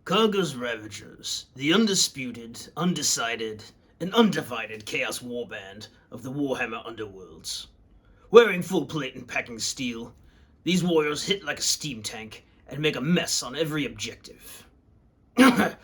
Khagras Ravagers, the undisputed, undecided, and undivided Chaos Warband of the Warhammer Underworlds. Wearing full plate and packing steel, these warriors hit like a steam tank and make a mess on every objective. In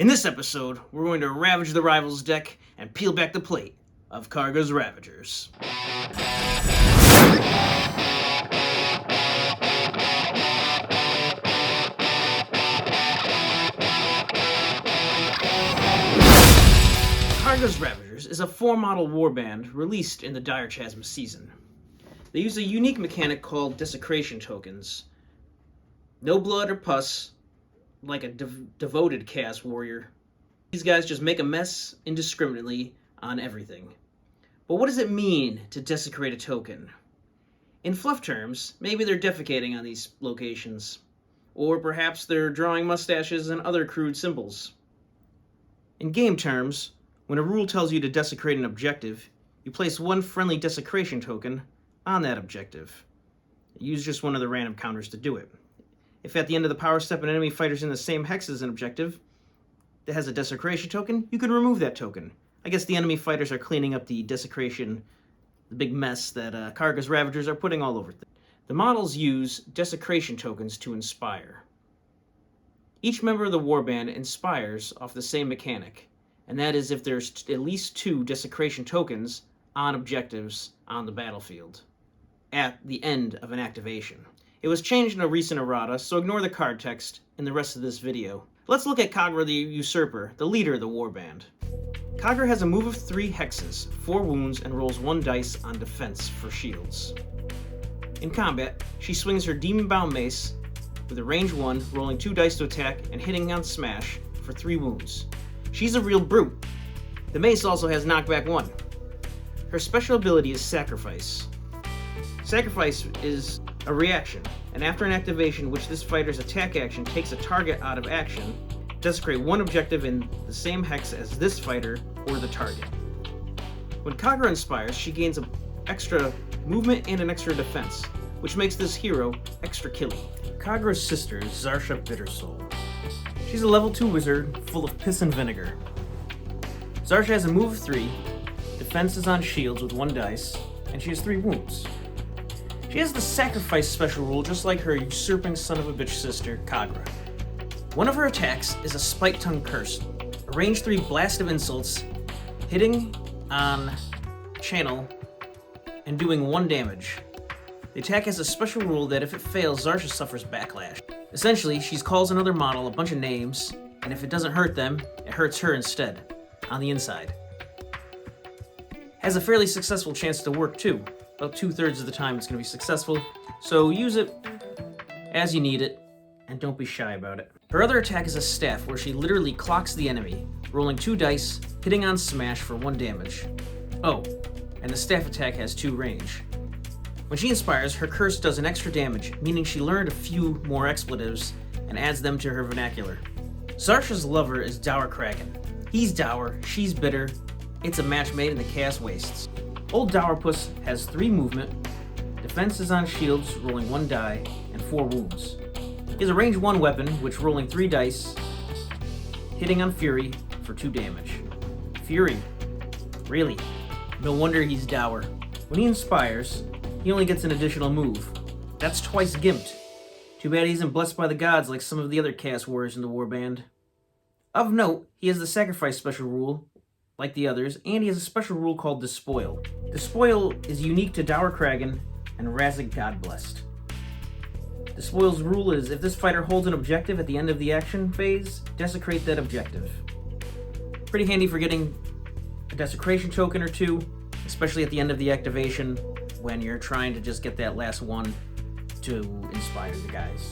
this episode, we're going to ravage the rivals deck and peel back the plate of Khagras Ravagers. Khagras Ravagers is a 4-model warband released in the Dire Chasm season. They use a unique mechanic called desecration tokens. No blood or pus, like a devoted chaos warrior. These guys just make a mess indiscriminately on everything. But what does it mean to desecrate a token? In fluff terms, maybe they're defecating on these locations. Or perhaps they're drawing mustaches and other crude symbols. In game terms, when a rule tells you to desecrate an objective, you place one friendly desecration token on that objective. Use just one of the random counters to do it. If at the end of the power step an enemy fighter's in the same hex as an objective that has a desecration token, you can remove that token. I guess the enemy fighters are cleaning up the desecration, the big mess that Khagras Ravagers are putting all over things. The models use desecration tokens to inspire. Each member of the warband inspires off the same mechanic, and that is if there's at least 2 desecration tokens on objectives on the battlefield at the end of an activation. It was changed in a recent errata, so ignore the card text in the rest of this video. Let's look at Khagra the Usurper, the leader of the warband. Khagra has a move of 3 hexes, 4 wounds, and rolls 1 dice on defense for shields. In combat, she swings her demon-bound mace with a range 1, rolling 2 dice to attack and hitting on smash for 3 wounds. She's a real brute. The mace also has knockback 1. Her special ability is Sacrifice. Sacrifice is a reaction, and after an activation which this fighter's attack action takes a target out of action, desecrate 1 objective in the same hex as this fighter or the target. When Khagra inspires, she gains an extra movement and an extra defense, which makes this hero extra killy. Khagra's sister is Zarsha Bittersoul. She's a level 2 wizard full of piss and vinegar. Zarsha has a move of 3, defense is on shields with 1 dice, and she has 3 wounds. She has the Sacrifice special rule just like her usurping son of a bitch sister, Khagra. One of her attacks is a Spike Tongue Curse, a range 3 blast of insults, hitting on channel and doing 1 damage. The attack has a special rule that if it fails, Zarsha suffers backlash. Essentially, she calls another model a bunch of names, and if it doesn't hurt them, it hurts her instead, on the inside. Has a fairly successful chance to work too. About 2/3 of the time it's going to be successful, so use it as you need it, and don't be shy about it. Her other attack is a staff, where she literally clocks the enemy, rolling 2 dice, hitting on smash for 1 damage. Oh, and the staff attack has 2 range. When she inspires, her curse does an extra damage, meaning she learned a few more expletives and adds them to her vernacular. Zarsha's lover is Dour Kraken. He's dour, she's bitter. It's a match made in the Chaos Wastes. Old Dourpuss has 3 movement, defense is on shields, rolling 1 die, and 4 wounds. He has a range 1 weapon, which rolling 3 dice, hitting on Fury for 2 damage. Fury. Really? No wonder he's dour. When he inspires, he only gets an additional move. That's twice gimped. Too bad he isn't blessed by the gods like some of the other Chaos Warriors in the warband. Of note, he has the Sacrifice special rule, like the others, and he has a special rule called Despoil. Despoil is unique to Dour Kraken and Razak Godblessed. Despoil's rule is, if this fighter holds an objective at the end of the action phase, desecrate that objective. Pretty handy for getting a desecration token or 2, especially at the end of the activation when you're trying to just get that last one to inspire the guys.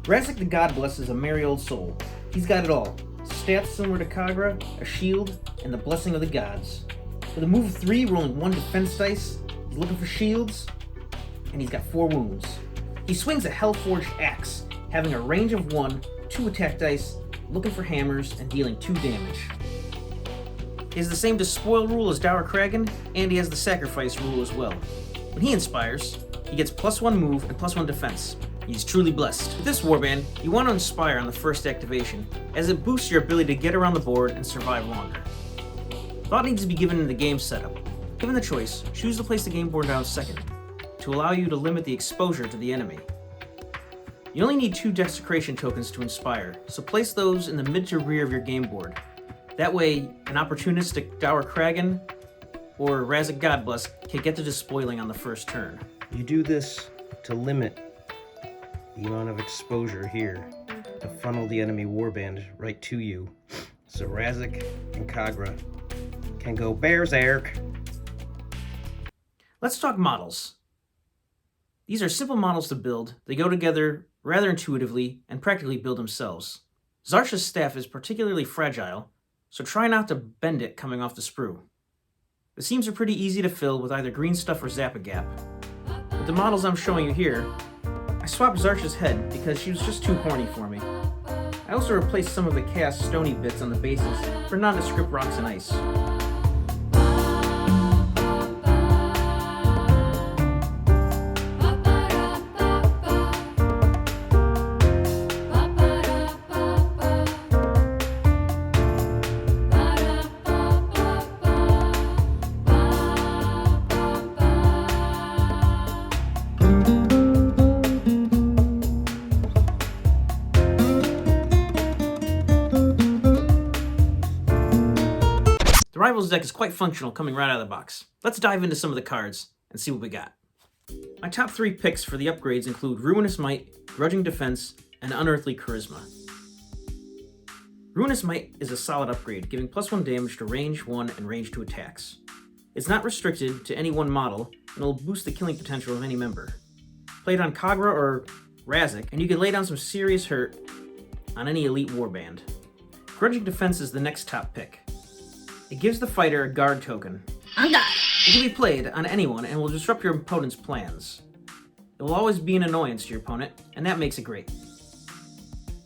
Razak the Godblessed is a merry old soul. He's got it all. Stats similar to Khagra, a shield, and the blessing of the gods. With a move of 3, rolling 1 defense dice, he's looking for shields, and he's got 4 wounds. He swings a Hellforged axe, having a range of 1, 2 attack dice, looking for hammers, and dealing 2 damage. He has the same Despoil rule as Dour Kraken, and he has the Sacrifice rule as well. When he inspires, he gets +1 move and +1 defense. He's truly blessed. With this warband, you want to inspire on the first activation, as it boosts your ability to get around the board and survive longer. Thought needs to be given in the game setup. Given the choice, choose to place the game board down second, to allow you to limit the exposure to the enemy. You only need 2 Desecration tokens to inspire, so place those in the mid to rear of your game board. That way, an opportunistic Dour Kragan or Razak Godbless can get to despoiling on the first turn. You do this to limit the amount of exposure here, to funnel the enemy warband right to you, so Razak and Khagra can go berserk. Let's talk models. These are simple models to build. They go together rather intuitively and practically build themselves. Zarsha's staff is particularly fragile, so try not to bend it coming off the sprue. The seams are pretty easy to fill with either green stuff or Zap-A-Gap. With the models I'm showing you here, I swapped Zarsha's head because she was just too horny for me. I also replaced some of the Chaos Stony bits on the bases for nondescript rocks and ice. The Rivals deck is quite functional coming right out of the box. Let's dive into some of the cards and see what we got. My top 3 picks for the upgrades include Ruinous Might, Grudging Defense, and Unearthly Charisma. Ruinous Might is a solid upgrade, giving +1 damage to range 1 and range 2 attacks. It's not restricted to any one model, and will boost the killing potential of any member. Play it on Khagra or Razak, and you can lay down some serious hurt on any elite warband. Grudging Defense is the next top pick. It gives the fighter a guard token. I'm God. It can be played on anyone and will disrupt your opponent's plans. It will always be an annoyance to your opponent, and that makes it great.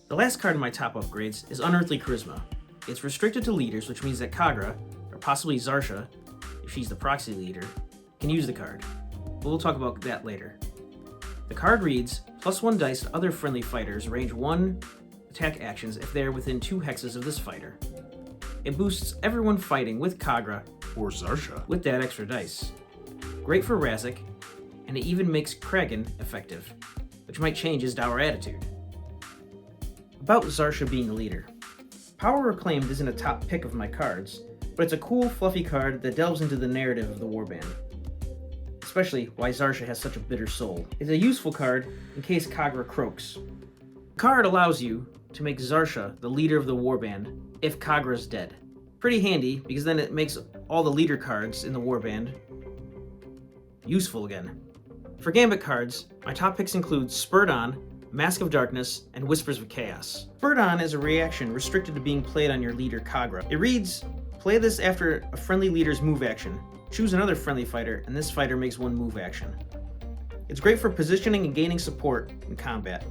The last card in my top upgrades is Unearthly Charisma. It's restricted to leaders, which means that Khagra, or possibly Zarsha, if she's the proxy leader, can use the card. But we'll talk about that later. The card reads, +1 dice to other friendly fighters, range 1 attack actions if they are within 2 hexes of this fighter. It boosts everyone fighting with Khagra Or Zarsha. with that extra dice. Great for Razak, and it even makes Kragan effective, which might change his dour attitude. About Zarsha being the leader. Power Reclaimed isn't a top pick of my cards, but it's a cool, fluffy card that delves into the narrative of the warband. Especially why Zarsha has such a bitter soul. It's a useful card in case Khagra croaks. The card allows you to make Zarsha the leader of the warband if Khagra's dead. Pretty handy, because then it makes all the leader cards in the warband useful again. For Gambit cards, my top picks include Spurred On, Mask of Darkness, and Whispers of Chaos. Spurred On is a reaction restricted to being played on your leader Khagra. It reads, play this after a friendly leader's move action. Choose another friendly fighter, and this fighter makes 1 move action. It's great for positioning and gaining support in combat.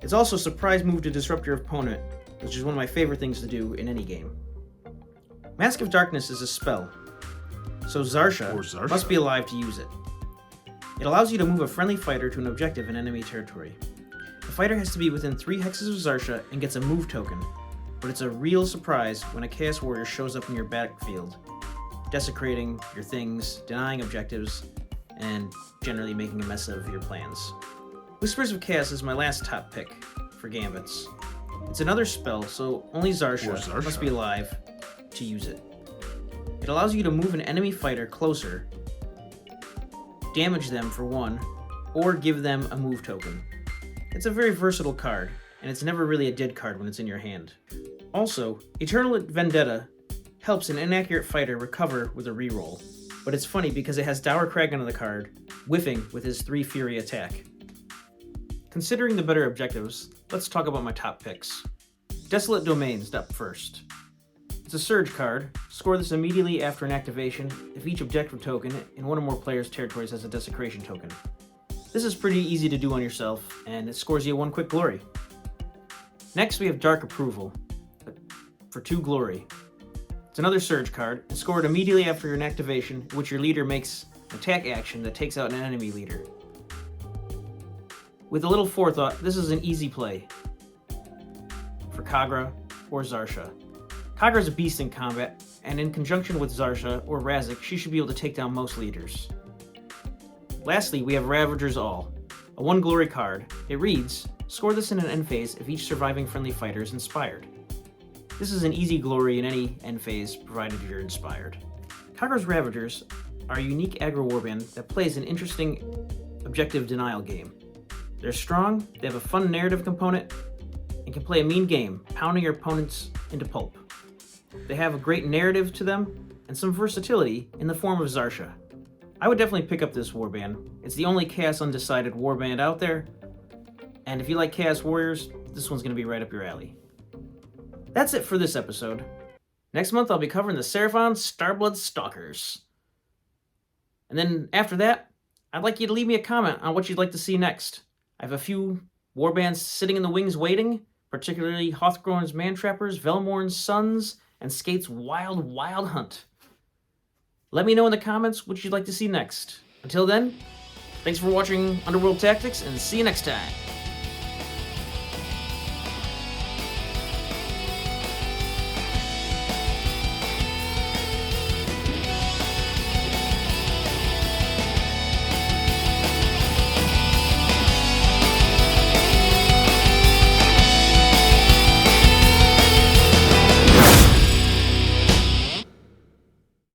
It's also a surprise move to disrupt your opponent, which is one of my favorite things to do in any game. Mask of Darkness is a spell, so Zarsha must be alive to use it. It allows you to move a friendly fighter to an objective in enemy territory. The fighter has to be within 3 hexes of Zarsha and gets a move token, but it's a real surprise when a Chaos Warrior shows up in your battlefield, desecrating your things, denying objectives, and generally making a mess of your plans. Whispers of Chaos is my last top pick for Gambits. It's another spell, so only Zarsha must be alive to use it. It allows you to move an enemy fighter closer, damage them for 1, or give them a move token. It's a very versatile card, and it's never really a dead card when it's in your hand. Also, Eternal Vendetta helps an inaccurate fighter recover with a reroll, but it's funny because it has Dour Kragan on the card, whiffing with his 3 Fury attack. Considering the better objectives, let's talk about my top picks. Desolate Domains up first. It's a Surge card. Score this immediately after an activation if each objective token in one or more players' territories has a Desecration token. This is pretty easy to do on yourself, and it scores you 1 quick glory. Next we have Dark Approval, for 2 glory. It's another Surge card, and score it immediately after an activation in which your leader makes an attack action that takes out an enemy leader. With a little forethought, this is an easy play for Khagra or Zarsha. Khagra is a beast in combat, and in conjunction with Zarsha or Razik, she should be able to take down most leaders. Lastly, we have Ravagers All, a 1 glory card. It reads, score this in an end phase if each surviving friendly fighter is inspired. This is an easy glory in any end phase, provided you're inspired. Khagra's Ravagers are a unique aggro warband that plays an interesting objective denial game. They're strong, they have a fun narrative component, and can play a mean game, pounding your opponents into pulp. They have a great narrative to them, and some versatility in the form of Zarsha. I would definitely pick up this warband. It's the only Chaos Undecided warband out there, and if you like Chaos Warriors, this one's going to be right up your alley. That's it for this episode. Next month I'll be covering the Seraphon Starblood Stalkers. And then after that, I'd like you to leave me a comment on what you'd like to see next. I have a few warbands sitting in the wings waiting, particularly Hothgorn's Mantrappers, Velmorn's Sons, and Skate's Wild Hunt. Let me know in the comments what you'd like to see next. Until then, thanks for watching Underworld Tactics, and see you next time.